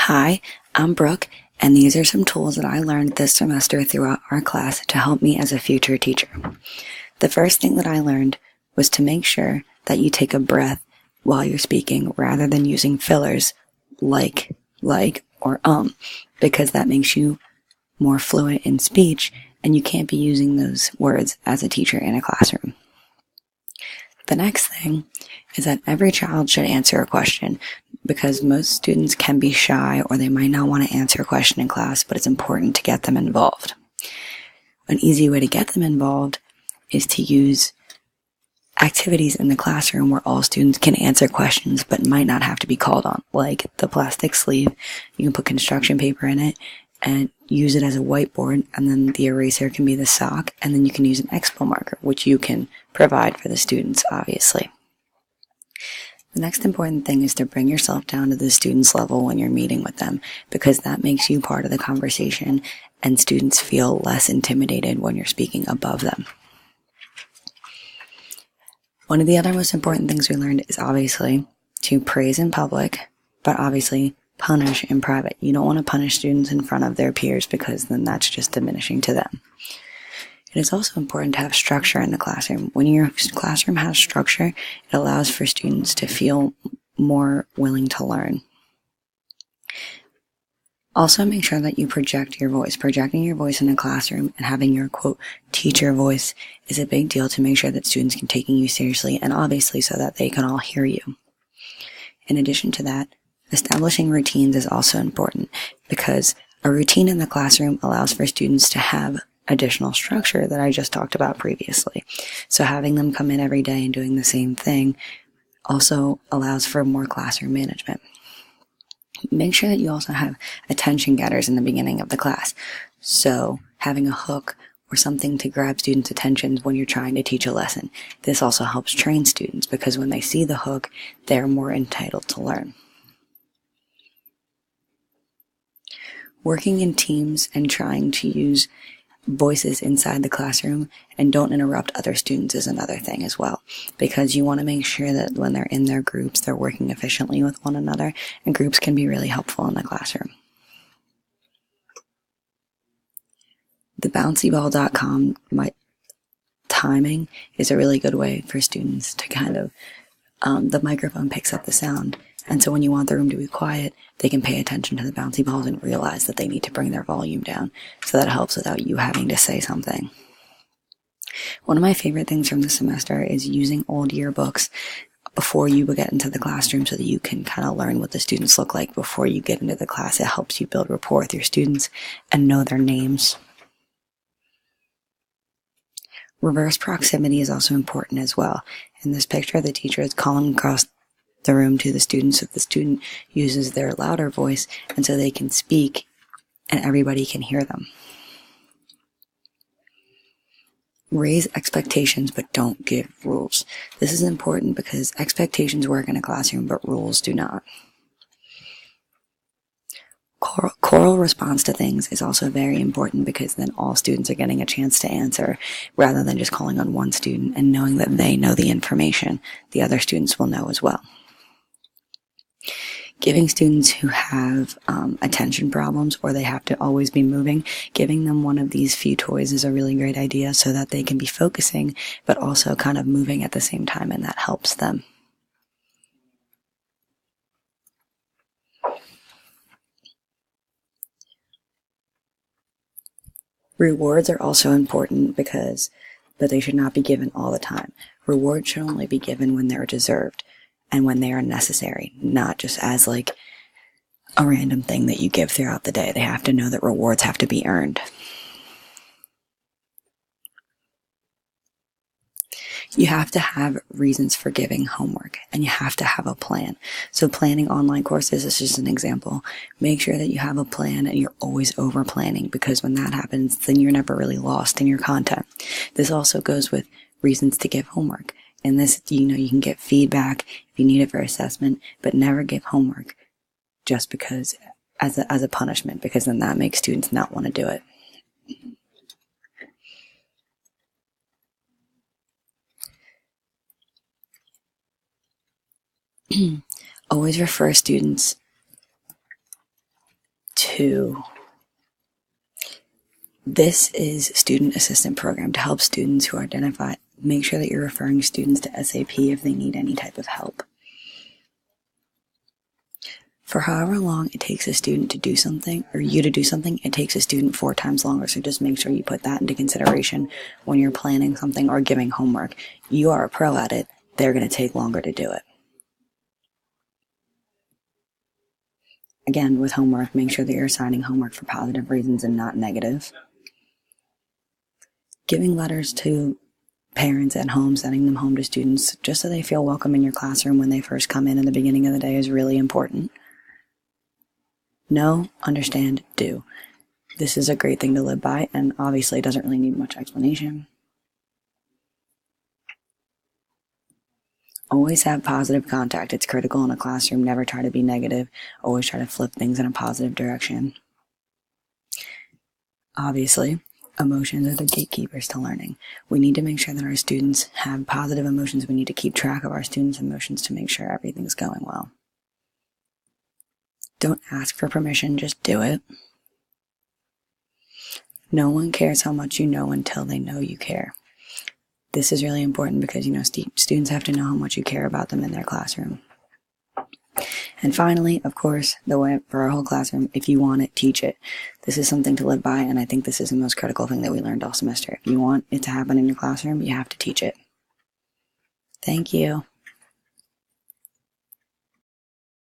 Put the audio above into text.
Hi, I'm Brooke, and these are some tools that I learned this semester throughout our class to help me as a future teacher. The first thing that I learned was to make sure that you take a breath while you're speaking rather than using fillers like, or because that makes you more fluent in speech, and you can't be using those words as a teacher in a classroom. The next thing is that every child should answer a question, because most students can be shy or they might not want to answer a question in class, but it's important to get them involved. An easy way to get them involved is to use activities in the classroom where all students can answer questions but might not have to be called on, like the plastic sleeve. You can put construction paper in it and use it as a whiteboard, and then the eraser can be the sock, and then you can use an expo marker, which you can provide for the students, obviously. The next important thing is to bring yourself down to the student's level when you're meeting with them, because that makes you part of the conversation and students feel less intimidated when you're speaking above them. One of the other most important things we learned is obviously to praise in public, but obviously punish in private. You don't want to punish students in front of their peers, because then that's just diminishing to them. It is also important to have structure in the classroom. When your classroom has structure, it allows for students to feel more willing to learn. Also, make sure that you project your voice. Projecting your voice in a classroom and having your, quote, teacher voice is a big deal to make sure that students can take you seriously, and obviously so that they can all hear you. In addition to that, establishing routines is also important, because a routine in the classroom allows for students to have additional structure that I just talked about previously. So having them come in every day and doing the same thing also allows for more classroom management. Make sure that you also have attention getters in the beginning of the class. So having a hook or something to grab students' attention when you're trying to teach a lesson. This also helps train students, because when they see the hook, they're more entitled to learn. Working in teams and trying to use voices inside the classroom and don't interrupt other students is another thing as well, because you want to make sure that when they're in their groups, they're working efficiently with one another, and groups can be really helpful in the classroom. The bouncyball.com timing is a really good way for students to kind of, the microphone picks up the sound, and so when you want the room to be quiet, they can pay attention to the bouncy balls and realize that they need to bring their volume down. So that helps without you having to say something. One of my favorite things from this semester is using old yearbooks before you get into the classroom, so that you can kind of learn what the students look like before you get into the class. It helps you build rapport with your students and know their names. Reverse proximity is also important as well. In this picture, the teacher is calling across the room to the student, so the student uses their louder voice, and so they can speak and everybody can hear them. Raise expectations, but don't give rules. This is important because expectations work in a classroom, but rules do not. Choral response to things is also very important, because then all students are getting a chance to answer, rather than just calling on one student and knowing that they know the information. The other students will know as well. Giving students who have attention problems, or they have to always be moving, giving them one of these few toys is a really great idea, so that they can be focusing but also kind of moving at the same time, and that helps them. Rewards are also important, but they should not be given all the time. Rewards should only be given when they're deserved and when they are necessary, not just as like a random thing that you give throughout the day. They have to know that rewards have to be earned. You have to have reasons for giving homework, and you have to have a plan. So planning online courses is just an example. Make sure that you have a plan and you're always over planning, because when that happens, then you're never really lost in your content. This also goes with reasons to give homework. And this, you can get feedback if you need it for assessment, but never give homework just because as a punishment, because then that makes students not want to do it. Always refer students 2. This is Student Assistant Program to help students who identify. Make sure that you're referring students to SAP if they need any type of help. For however long it takes a student to do something, or you to do something, it takes a student 4 times longer. So just make sure you put that into consideration when you're planning something or giving homework. You are a pro at it. They're going to take longer to do it. Again, with homework, make sure that you're assigning homework for positive reasons and not negative. Giving letters to parents at home, sending them home to students, just so they feel welcome in your classroom when they first come in the beginning of the day is really important. Know, understand, do. This is a great thing to live by, and obviously it doesn't really need much explanation. Always have positive contact. It's critical in a classroom. Never try to be negative. Always try to flip things in a positive direction. Obviously, emotions are the gatekeepers to learning. We need to make sure that our students have positive emotions. We need to keep track of our students' emotions to make sure everything's going well. Don't ask for permission, just do it. No one cares how much you know until they know you care. This is really important because, students have to know how much you care about them in their classroom. And finally, of course, the way for our whole classroom, if you want it, teach it. This is something to live by, and I think this is the most critical thing that we learned all semester. If you want it to happen in your classroom, you have to teach it. Thank you.